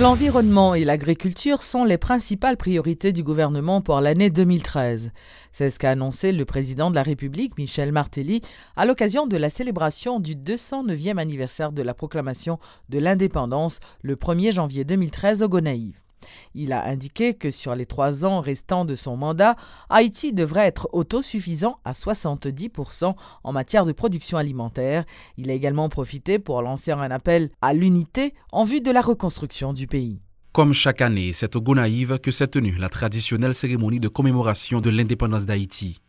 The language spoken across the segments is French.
L'environnement et l'agriculture sont les principales priorités du gouvernement pour l'année 2013. C'est ce qu'a annoncé le président de la République, Michel Martelly, à l'occasion de la célébration du 209e anniversaire de la proclamation de l'indépendance le 1er janvier 2013 au Gonaïves. Il a indiqué que sur les 3 ans restants de son mandat, Haïti devrait être autosuffisant à 70% en matière de production alimentaire. Il a également profité pour lancer un appel à l'unité en vue de la reconstruction du pays. Comme chaque année, c'est au Gonaïves que s'est tenue la traditionnelle cérémonie de commémoration de l'indépendance d'Haïti.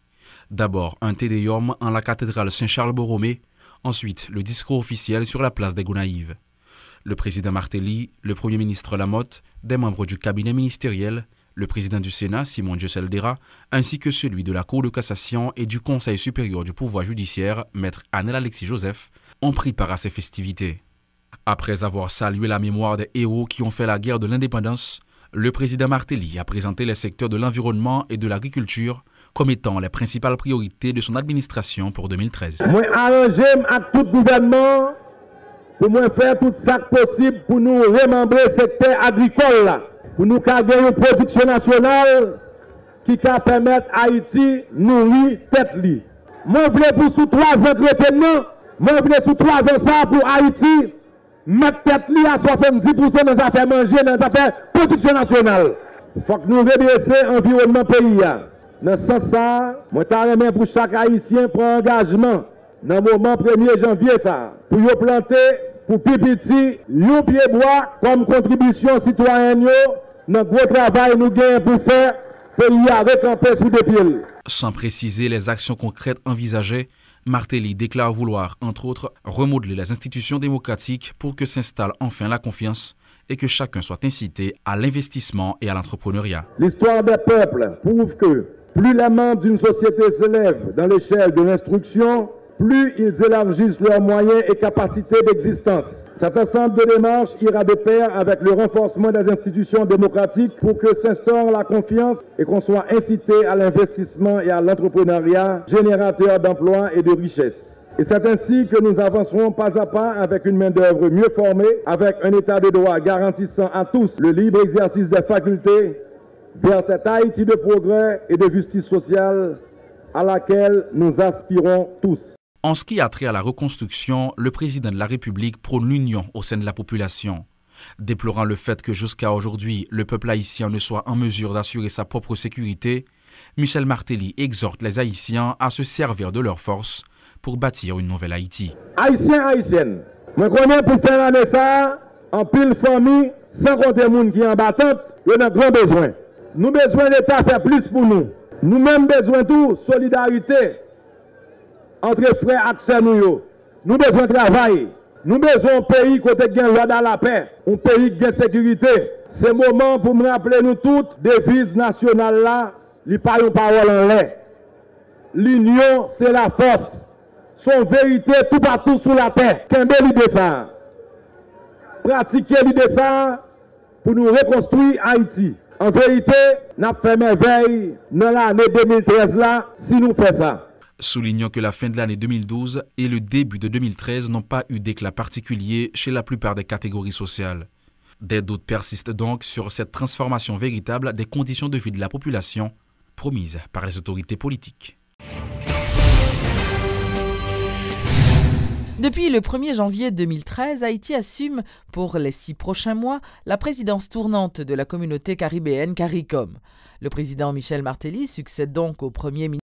D'abord, un tédéum en la cathédrale Saint-Charles-Borromée, ensuite le discours officiel sur la place des Gonaïves. Le président Martelly, le premier ministre Lamotte, des membres du cabinet ministériel, le président du Sénat, Simon Djosseldera, ainsi que celui de la Cour de cassation et du Conseil supérieur du pouvoir judiciaire, maître Anel Alexis Joseph, ont pris part à ces festivités. Après avoir salué la mémoire des héros qui ont fait la guerre de l'indépendance, le président Martelly a présenté les secteurs de l'environnement et de l'agriculture comme étant les principales priorités de son administration pour 2013. Moi, arrangé avec tout gouvernement pour moi faire tout ça possible pour nous remembrer le secteur agricole là, pour nous garder une production nationale qui va permettre à Haïti nourrir tête li. Moi je voulais pour sous 3 ans de moi je voulais sous 3 ans ça pour Haïti mettre tête li à 70% dans les affaires manger, dans les affaires production nationale. Il faut que nous redresser l'environnement pays. Dans ce sens ça, moi je pour chaque Haïtien prendre engagement dans le moment 1er janvier ça, pour y planter pour pipiti, yon pied bois comme contribution citoyenne dans gros travail nous gagnons pour faire pays à recamper sous des pieds. Sans préciser les actions concrètes envisagées, Martelly déclare vouloir, entre autres, remodeler les institutions démocratiques pour que s'installe enfin la confiance et que chacun soit incité à l'investissement et à l'entrepreneuriat. L'histoire des peuples prouve que plus les membres d'une société s'élèvent dans l'échelle de l'instruction, plus ils élargissent leurs moyens et capacités d'existence. Cet ensemble de démarches ira de pair avec le renforcement des institutions démocratiques pour que s'instaure la confiance et qu'on soit incité à l'investissement et à l'entrepreneuriat générateur d'emplois et de richesses. Et c'est ainsi que nous avancerons pas à pas avec une main-d'œuvre mieux formée, avec un état de droit garantissant à tous le libre exercice des facultés vers cette Haïti de progrès et de justice sociale à laquelle nous aspirons tous. En ce qui a trait à la reconstruction, le président de la République prône l'union au sein de la population. Déplorant le fait que jusqu'à aujourd'hui, le peuple haïtien ne soit en mesure d'assurer sa propre sécurité, Michel Martelly exhorte les Haïtiens à se servir de leurs forces pour bâtir une nouvelle Haïti. Haïtiens, Haïtiennes, je connais pour faire l'année ça, en pile famille, sans compter les gens qui sont en battante, nous avons grand besoin. Nous avons besoin de l'État faire plus pour nous. Nous-mêmes besoin de tout, solidarité entre frères et nous. Nous besoin de travail. Nous besoin d'un pays côté qui a loi dans la paix, un pays qui a sécurité. C'est le moment pour me rappeler nous toutes, devise nationale là, il n'y a pas une parole en l'air. L'union, c'est la force. Son vérité tout partout sur la terre. Qu'un bel idée ça. Pratiquer l'idée ça pour nous reconstruire Haïti. En vérité, nous avons fait merveille dans l'année 2013 là, si nous faisons ça. Soulignant que la fin de l'année 2012 et le début de 2013 n'ont pas eu d'éclat particulier chez la plupart des catégories sociales. Des doutes persistent donc sur cette transformation véritable des conditions de vie de la population promise par les autorités politiques. Depuis le 1er janvier 2013, Haïti assume pour les 6 prochains mois la présidence tournante de la communauté caribéenne CARICOM. Le président Michel Martelly succède donc au premier ministre